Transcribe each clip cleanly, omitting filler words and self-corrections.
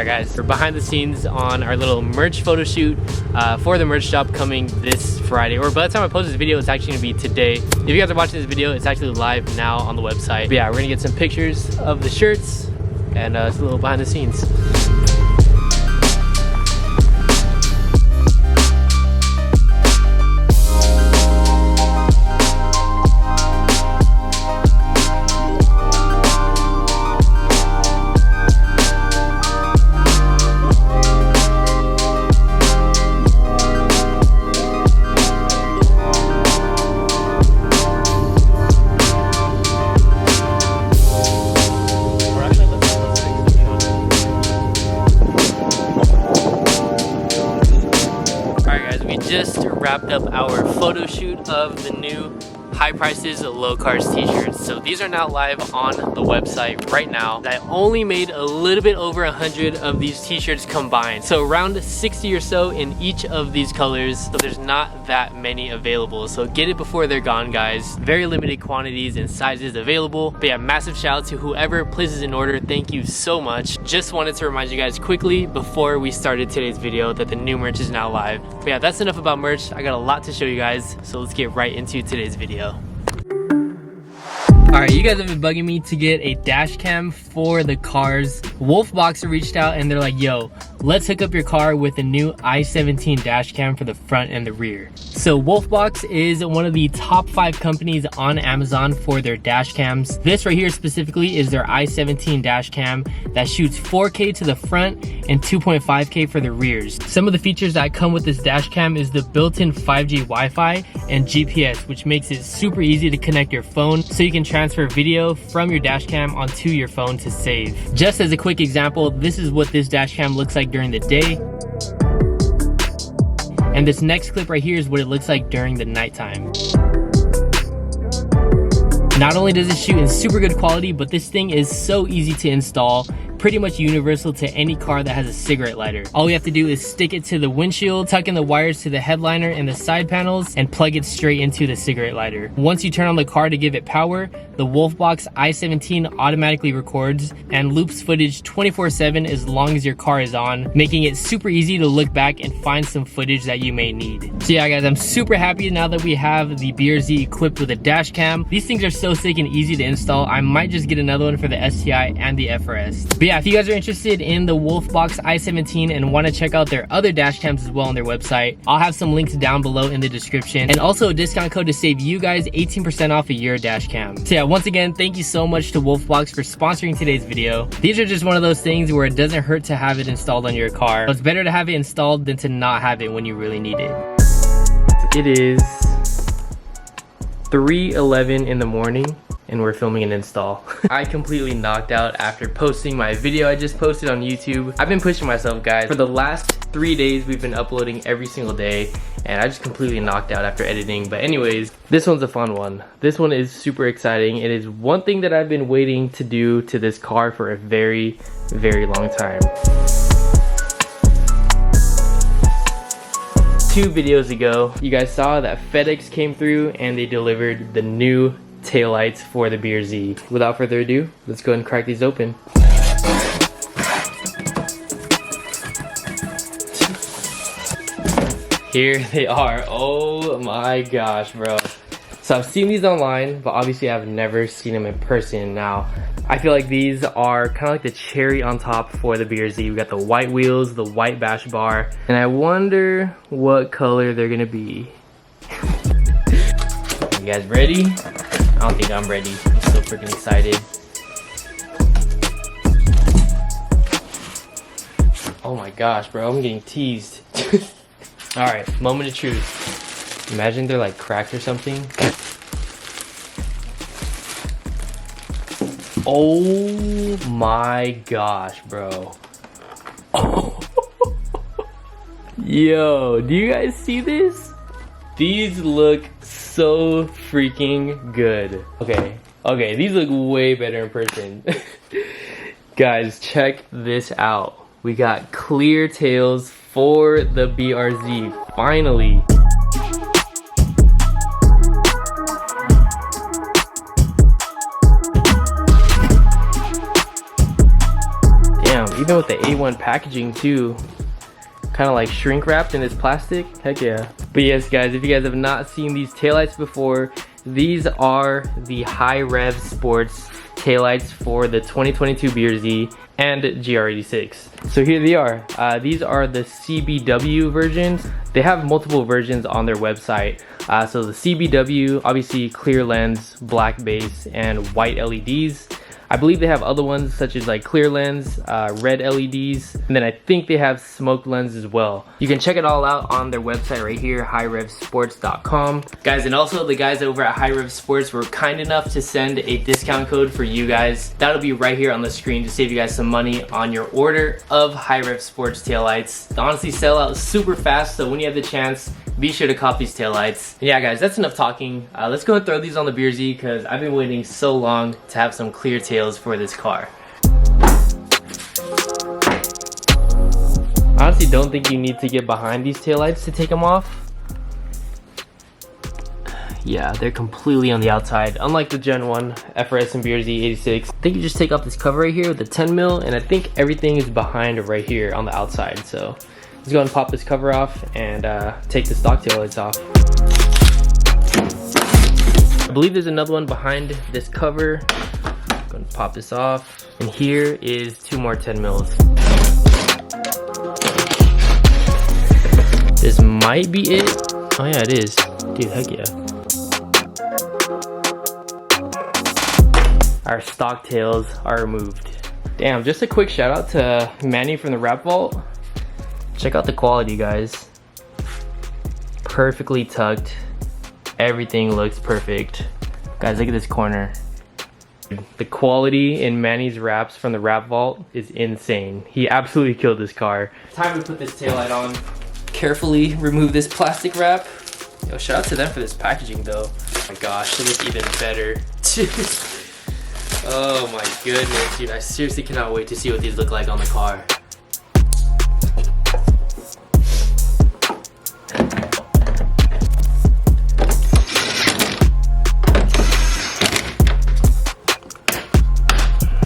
Alright guys, we're behind the scenes on our little merch photo shoot for the merch shop coming this Friday, or by the time I post this video it's actually going to be today. If you guys are watching this video, it's actually live now on the website. But yeah, we're going to get some pictures of the shirts and it's a little behind the scenes. Just wrapped up our photo shoot of the new High Prices Low Cars t-shirts. So these are now live on the website right now. I only made a little bit over 100 of these t-shirts combined, so around 60 or so in each of these colors, so there's not that many available, so get it before they're gone guys. Very limited quantities and sizes available. But yeah, massive shout out to whoever places an order. Thank you so much. Just wanted to remind you guys quickly before we started today's video that the new merch is now live. But yeah, that's enough about merch. I got a lot to show you guys, so let's get right into today's video. Alright, you guys have been bugging me to get a dash cam for the cars. Wolfbox reached out and they're like, yo, let's hook up your car with a new i17 dash cam for the front and the rear. So Wolfbox is one of the top 5 companies on Amazon for their dash cams. This right here specifically is their i17 dash cam that shoots 4K to the front and 2.5K for the rears. Some of the features that come with this dash cam is the built-in 5G Wi-Fi and GPS, which makes it super easy to connect your phone so you can transfer video from your dash cam onto your phone to save. Just as a quick example, this is what this dash cam looks like during the day. And this next clip right here is what it looks like during the nighttime. Not only does it shoot in super good quality, but this thing is so easy to install. Pretty much universal to any car that has a cigarette lighter. All we have to do is stick it to the windshield, tuck in the wires to the headliner and the side panels, and plug it straight into the cigarette lighter. Once you turn on the car to give it power, the Wolfbox i17 automatically records and loops footage 24/7 as long as your car is on, making it super easy to look back and find some footage that you may need. So yeah guys, I'm super happy now that we have the BRZ equipped with a dash cam. These things are so sick and easy to install. I might just get another one for the STI and the FRS. But yeah, if you guys are interested in the Wolfbox i17 and want to check out their other dash cams as well on their website, I'll have some links down below in the description, and also a discount code to save you guys 18% off of your dash cam. So yeah, once again, thank you so much to Wolfbox for sponsoring today's video. These are just one of those things where it doesn't hurt to have it installed on your car. It's better to have it installed than to not have it when you really need it. It is 3:11 in the morning and we're filming an install. I completely knocked out after posting my video I just posted on YouTube. I've been pushing myself guys. For the last 3 days we've been uploading every single day, and I just completely knocked out after editing. But anyways, this one's a fun one. This one is super exciting. It is one thing that I've been waiting to do to this car for a very, very long time. 2 videos ago, you guys saw that FedEx came through and they delivered the new taillights for the BRZ. Without further ado, let's go ahead and crack these open. Here they are. Oh my gosh, bro. So I've seen these online, but obviously I've never seen them in person. Now, I feel like these are kind of like the cherry on top for the BRZ. We got the white wheels, the white bash bar, and I wonder what color they're gonna be. You guys ready? I don't think I'm ready. I'm so freaking excited. Oh my gosh, bro, I'm getting teased. Alright, moment of truth. Imagine they're like cracked or something. Oh my gosh, bro. Oh. Yo, do you guys see this? These look so freaking good. Okay, these look way better in person. Guys, check this out. We got clear tails for the BRZ, finally. Damn, even with the A1 packaging too, kind of like shrink wrapped in this plastic. Heck yeah. But yes guys, if you guys have not seen these taillights before, these are the HiRev Sports taillights for the 2022 BRZ and GR86. So here they are. These are the CBW versions. They have multiple versions on their website. So the CBW, obviously clear lens, black base, and white LEDs. I believe they have other ones such as like clear lens, red LEDs, and then I think they have smoked lens as well. You can check it all out on their website right here, HiRevSports.com. Guys, and also the guys over at HiRev Sports were kind enough to send a discount code for you guys. That'll be right here on the screen to save you guys some money on your order of HiRev Sports taillights. They honestly sell out super fast, so when you have the chance, be sure to cop these taillights. Yeah guys, that's enough talking. Let's go and throw these on the BRZ because I've been waiting so long to have some clear tails for this car. I honestly don't think you need to get behind these taillights to take them off. Yeah, they're completely on the outside, unlike the Gen 1 FRS and BRZ 86. I think you just take off this cover right here with the 10mm, and I think everything is behind right here on the outside. So let's go ahead and pop this cover off and take the stock taillights off. I believe there's another one behind this cover. I'm going to pop this off. And here is 2 more 10mm. This might be it. Oh yeah, it is. Dude, heck yeah. Our stock tails are removed. Damn, just a quick shout out to Manny from the Wrap Vault. Check out the quality, guys. Perfectly tucked. Everything looks perfect. Guys, look at this corner. The quality in Manny's wraps from the Wrap Vault is insane. He absolutely killed this car. Time to put this taillight on. Carefully remove this plastic wrap. Yo, shout out to them for this packaging though. Oh my gosh, they look even better. Oh my goodness, dude. I seriously cannot wait to see what these look like on the car.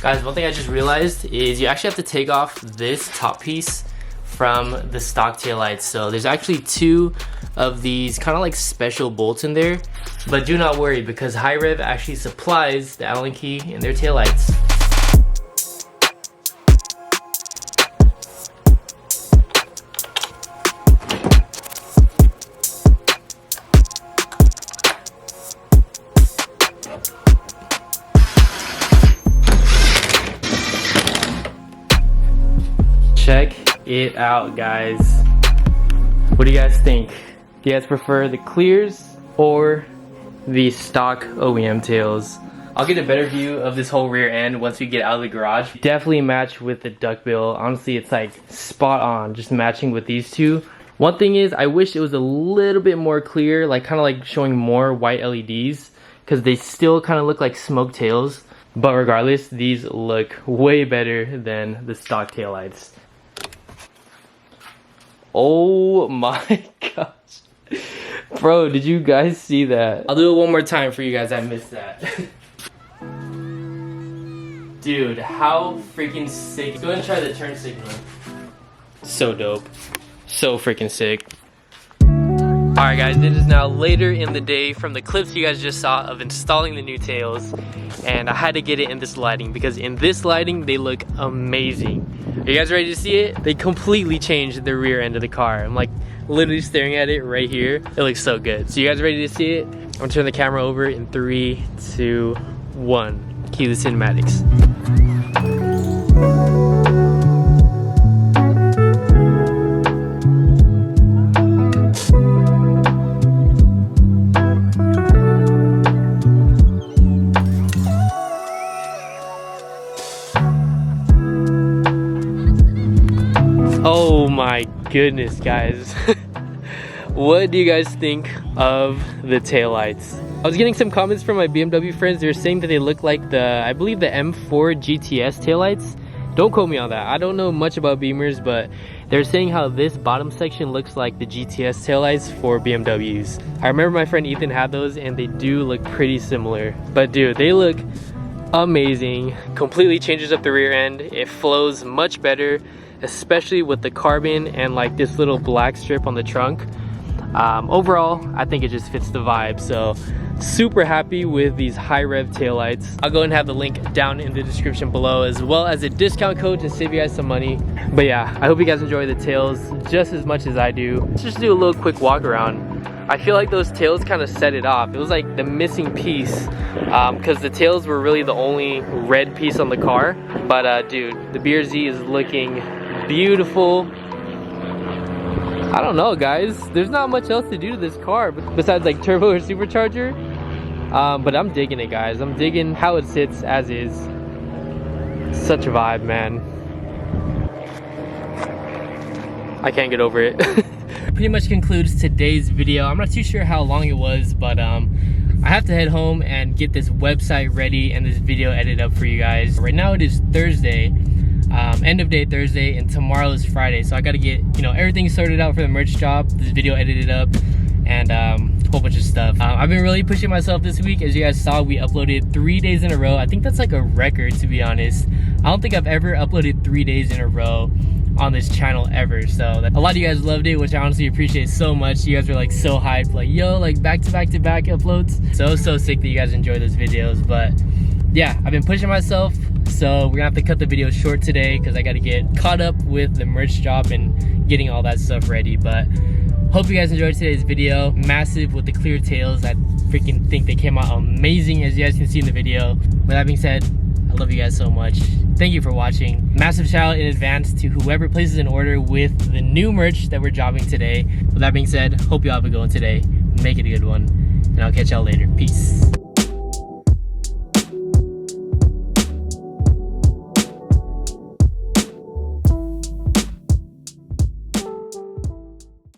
Guys, one thing I just realized is you actually have to take off this top piece from the stock taillights. So there's actually 2 of these kind of like special bolts in there. But do not worry because HiRev actually supplies the Allen key in their taillights. Check it out, guys. What do you guys think? Do you guys prefer the clears or the stock OEM tails? I'll get a better view of this whole rear end once we get out of the garage. Definitely match with the duckbill. Honestly, it's like spot on, just matching with these two. One thing is, I wish it was a little bit more clear, like kind of like showing more white LEDs, because they still kind of look like smoke tails. But regardless, these look way better than the stock taillights. Oh my gosh. Bro, did you guys see that? I'll do it one more time for you guys. I missed that. Dude, how freaking sick. Go ahead and try the turn signal. So dope. So freaking sick. Alright guys, it is now later in the day from the clips you guys just saw of installing the new tails. And I had to get it in this lighting because in this lighting, they look amazing. Are you guys ready to see it? They completely changed the rear end of the car. I'm like literally staring at it right here. It looks so good. So you guys ready to see it? I'm gonna turn the camera over in 3, 2, 1. Cue the cinematics. Oh my goodness, guys. What do you guys think of the taillights? I was getting some comments from my BMW friends. They were saying that they look like I believe the M4 GTS taillights. Don't quote me on that. I don't know much about Beamers, but they're saying how this bottom section looks like the GTS taillights for BMWs. I remember my friend Ethan had those and they do look pretty similar. But dude, they look amazing. Completely changes up the rear end. It flows much better, especially with the carbon and like this little black strip on the trunk. Overall, I think it just fits the vibe. So super happy with these HiRev taillights. I'll go and have the link down in the description below, as well as a discount code to save you guys some money. But yeah, I hope you guys enjoy the tails just as much as I do. Let's just do a little quick walk around. I feel like those tails kind of set it off. It was like the missing piece, because the tails were really the only red piece on the car. But dude, the BRZ is looking beautiful. I don't know, guys, there's not much else to do to this car besides like turbo or supercharger. But I'm digging it, guys. I'm digging how it sits as is. Such a vibe, man. I can't get over it. Pretty much concludes today's video. I'm not too sure how long it was, but I have to head home and get this website ready and this video edited up for you guys. Right now it is Thursday, end of day Thursday, and tomorrow is Friday, so I got to get, you know, everything sorted out for the merch drop, this video edited up, and a whole bunch of stuff. I've been really pushing myself this week. As you guys saw, we uploaded 3 days in a row. I think that's like a record, to be honest. I don't think I've ever uploaded 3 days in a row on this channel ever. So a lot of you guys loved it, which I honestly appreciate so much. You guys were like so hyped, like, yo, like back to back uploads. So sick that you guys enjoy those videos. But yeah, I've been pushing myself, so we're gonna have to cut the video short today because I got to get caught up with the merch drop and getting all that stuff ready. But hope you guys enjoyed today's video. Massive with the clear tails. I freaking think they came out amazing, as you guys can see in the video. With that being said, I love you guys so much. Thank you for watching. Massive shout out in advance to whoever places an order with the new merch that we're dropping today. With that being said, hope y'all have a good one today. Make it a good one, and I'll catch y'all later. Peace.